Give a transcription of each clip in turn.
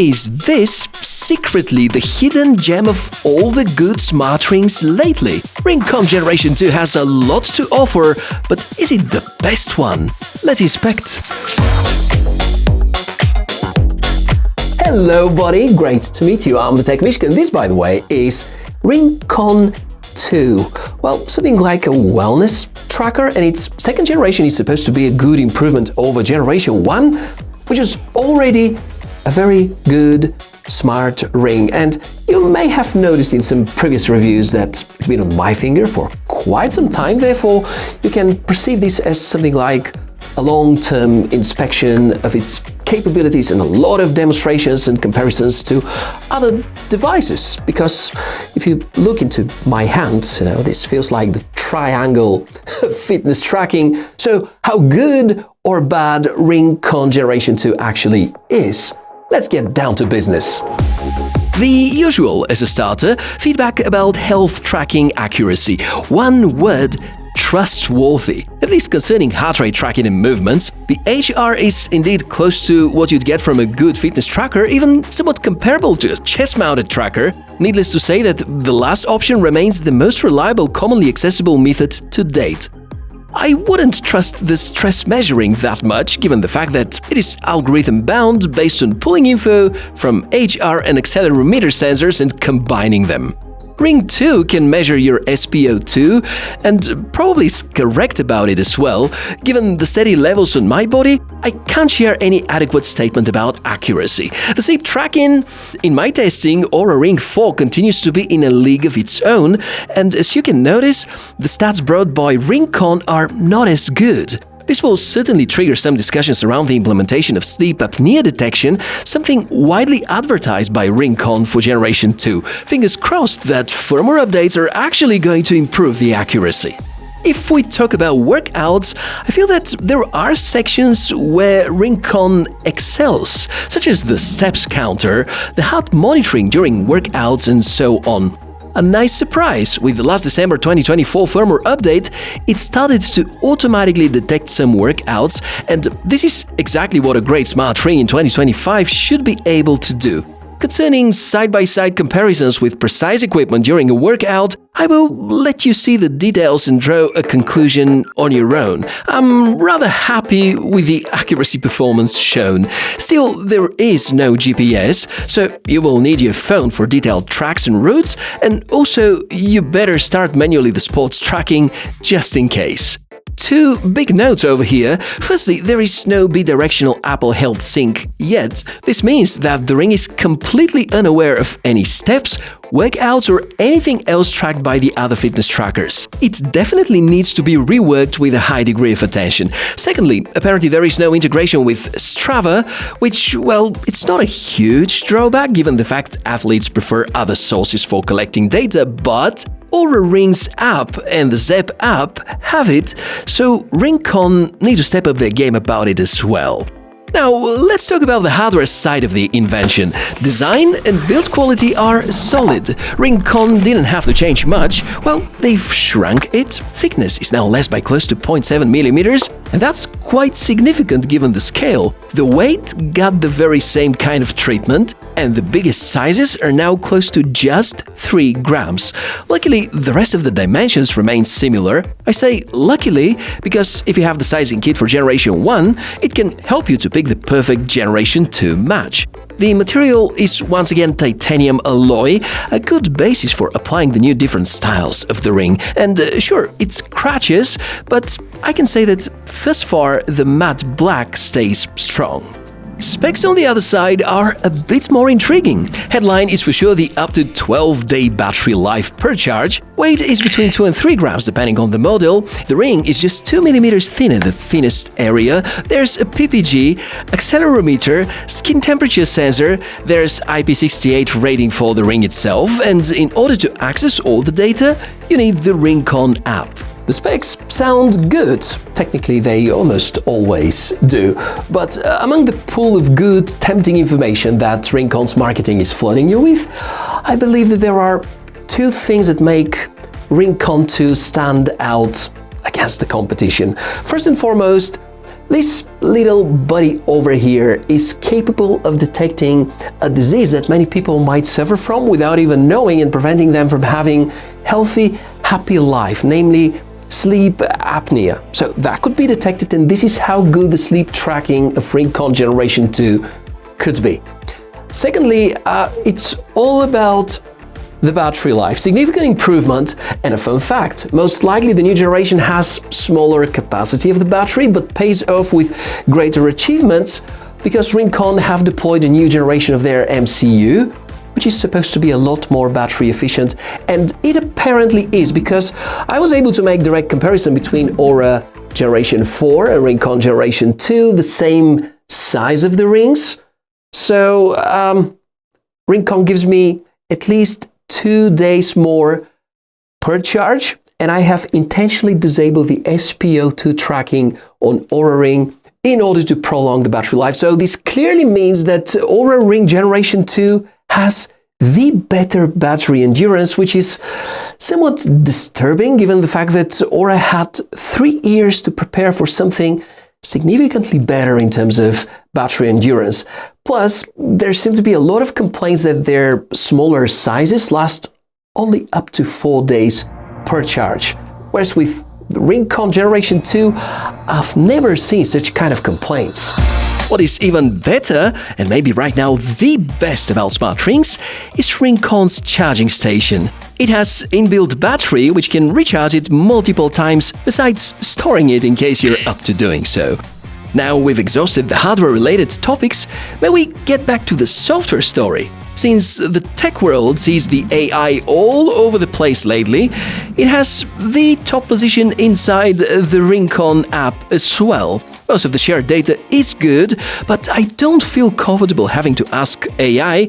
is this secretly the hidden gem of all the good smart rings lately? RingConn Generation 2 has a lot to offer, but is it the best one? Let's inspect. Hello, buddy. Great to meet you. I'm the Technician. This, by the way, is RingConn 2. Well, something like a wellness tracker, and its second generation is supposed to be a good improvement over Generation 1, which is already a very good smart ring. And you may have noticed in some previous reviews that it's been on my finger for quite some time. Therefore, you can perceive this as something like a long-term inspection of its capabilities and a lot of demonstrations and comparisons to other devices. Because if you look into my hand, this feels like the triangle fitness tracking. So how good or bad RingConn Generation 2 actually is? Let's get down to business. The usual as a starter, feedback about health tracking accuracy. One word: trustworthy. At least concerning heart rate tracking and movements, the HR is indeed close to what you'd get from a good fitness tracker, even somewhat comparable to a chest-mounted tracker. Needless to say that the last option remains the most reliable, commonly accessible method to date. I wouldn't trust the stress measuring that much, given the fact that it is algorithm-bound based on pulling info from HR and accelerometer sensors and combining them. Ring 2 can measure your SpO2 and probably is correct about it as well. Given the steady levels on my body, I can't share any adequate statement about accuracy. The sleep tracking, in my testing, Oura Ring 4 continues to be in a league of its own, and as you can notice, the stats brought by RingConn are not as good. This will certainly trigger some discussions around the implementation of sleep apnea detection, something widely advertised by RingConn for Generation 2. Fingers crossed that firmware updates are actually going to improve the accuracy. If we talk about workouts, I feel that there are sections where RingConn excels, such as the steps counter, the heart monitoring during workouts, and so on. A nice surprise, with the last December 2024 firmware update, it started to automatically detect some workouts, and this is exactly what a great smart ring in 2025 should be able to do. Concerning side-by-side comparisons with precise equipment during a workout, I will let you see the details and draw a conclusion on your own. I'm rather happy with the accuracy performance shown. Still, there is no GPS, so you will need your phone for detailed tracks and routes, and also you better start manually the sports tracking just in case. Two big notes over here. Firstly, there is no bidirectional Apple Health Sync yet. This means that the ring is completely unaware of any steps, workouts, or anything else tracked by the other fitness trackers. It definitely needs to be reworked with a high degree of attention. Secondly, apparently there is no integration with Strava, which, well, it's not a huge drawback given the fact athletes prefer other sources for collecting data, but Oura Ring's app and the Zep app have it, so RingConn need to step up their game about it as well. Now, let's talk about the hardware side of the invention. Design and build quality are solid. RingConn didn't have to change much. Well, they've shrunk it. Thickness is now less by close to 0.7 millimeters, and that's quite significant given the scale. The weight got the very same kind of treatment, and the biggest sizes are now close to just 3 grams. Luckily, the rest of the dimensions remain similar. I say luckily because if you have the sizing kit for Generation 1, it can help you to pick the perfect Generation 2 match. The material is once again titanium alloy, a good basis for applying the new different styles of the ring. And sure, it scratches, but I can say that thus far the matte black stays strong. Specs on the other side are a bit more intriguing. Headline is for sure the up to 12-day battery life per charge. Weight is between 2 and 3 grams depending on the model. The ring is just 2 millimeters thin in the thinnest area. There's a PPG, accelerometer, skin temperature sensor, there's IP68 rating for the ring itself, and in order to access all the data, you need the RingConn app. The specs sound good. Technically, they almost always do. But among the pool of good, tempting information that RingConn's marketing is flooding you with, I believe that there are 2 things that make RingConn 2 stand out against the competition. First and foremost, This little buddy over here is capable of detecting a disease that many people might suffer from without even knowing, and preventing them from having healthy, happy life, namely sleep apnea. So that could be detected, and this is how good the sleep tracking of RingConn Generation 2 could be. Secondly, it's all about the battery life. Significant improvement, and a fun fact, most likely the new generation has smaller capacity of the battery, but pays off with greater achievements because RingConn have deployed a new generation of their MCU, which is supposed to be a lot more battery efficient, and it apparently is, because I was able to make direct comparison between Oura Generation 4 and RingConn Generation 2, the same size of the rings. So RingConn gives me at least 2 days more per charge, and I have intentionally disabled the SpO2 tracking on Oura Ring in order to prolong the battery life. So this clearly means that Oura Ring Generation 2 has the better battery endurance, which is somewhat disturbing given the fact that Oura had 3 years to prepare for something significantly better in terms of battery endurance. Plus, there seem to be a lot of complaints that their smaller sizes last only up to 4 days per charge. Whereas with RingConn Generation 2, I've never seen such kind of complaints. What is even better, and maybe right now the best about smart rings, is RingConn's charging station. It has inbuilt battery which can recharge it multiple times, besides storing it in case you're up to doing so. Now we've exhausted the hardware-related topics, may we get back to the software story? Since the tech world sees the AI all over the place lately, it has the top position inside the RingConn app as well. Most of the shared data is good, but I don't feel comfortable having to ask AI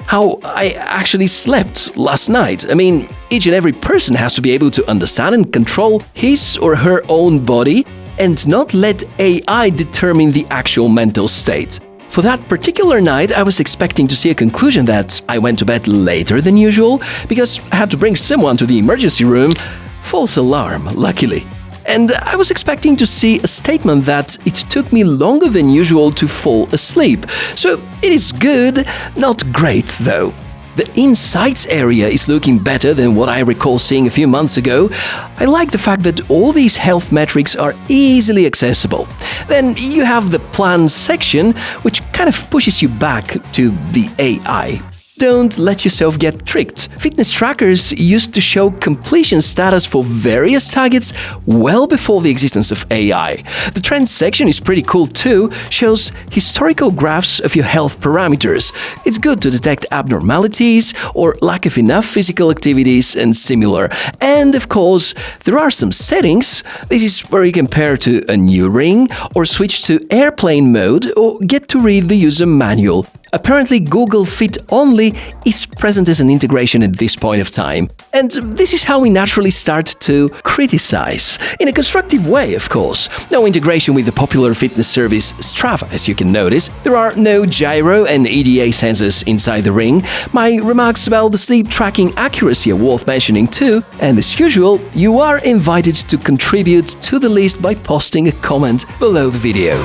how I actually slept last night. I mean, each and every person has to be able to understand and control his or her own body and not let AI determine the actual mental state. For that particular night, I was expecting to see a conclusion that I went to bed later than usual because I had to bring someone to the emergency room. False alarm, luckily. And I was expecting to see a statement that it took me longer than usual to fall asleep. So it is good, not great though. The insights area is looking better than what I recall seeing a few months ago. I like the fact that all these health metrics are easily accessible. Then you have the plans section, which kind of pushes you back to the AI. Don't let yourself get tricked. Fitness trackers used to show completion status for various targets well before the existence of AI. The trends section is pretty cool too, shows historical graphs of your health parameters. It's good to detect abnormalities or lack of enough physical activities and similar. And of course, there are some settings. This is where you can pair to a new ring or switch to airplane mode or get to read the user manual. Apparently, Google Fit Only is present as an integration at this point of time. And this is how we naturally start to criticize. In a constructive way, of course. No integration with the popular fitness service Strava, as you can notice. There are no gyro and EDA sensors inside the ring. My remarks about the sleep tracking accuracy are worth mentioning too. And as usual, you are invited to contribute to the list by posting a comment below the video.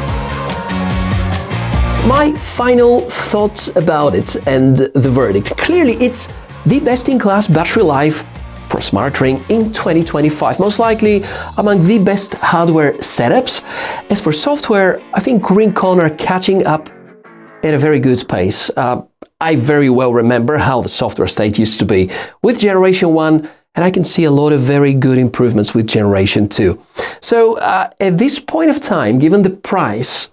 My final thoughts about it and the verdict. Clearly, it's the best-in-class battery life for a smart ring in 2025, most likely among the best hardware setups. As for software, I think RingConn are catching up at a very good pace. I very well remember how the software state used to be with Generation 1, and I can see a lot of very good improvements with Generation 2. So at this point of time, given the price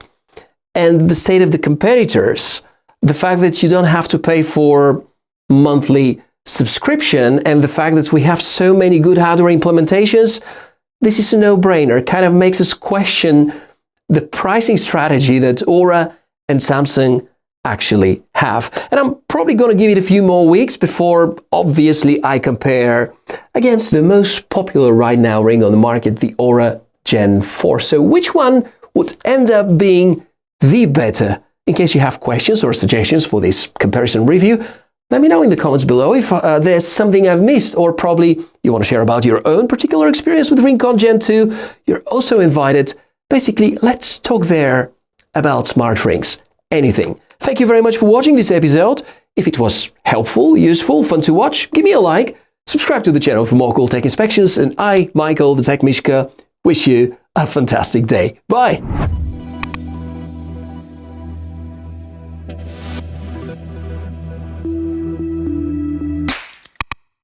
and the state of the competitors, the fact that you don't have to pay for monthly subscription, and the fact that we have so many good hardware implementations, this is a no-brainer. Kind of makes us question the pricing strategy that Oura and Samsung actually have. And I'm probably going to give it a few more weeks before, obviously, I compare against the most popular right now ring on the market, the Oura Gen 4. So which one would end up being the better? In case you have questions or suggestions for this comparison review, let me know in the comments below if there's something I've missed, or probably you want to share about your own particular experience with RingConn Gen 2. You're also invited Basically, let's talk there about smart rings. Anything. Thank you very much for watching this episode. If it was helpful, useful, fun to watch, give me a like, subscribe to the channel for more cool tech inspections, and I, Michael, the Tech Mishka, wish you a fantastic day. Bye!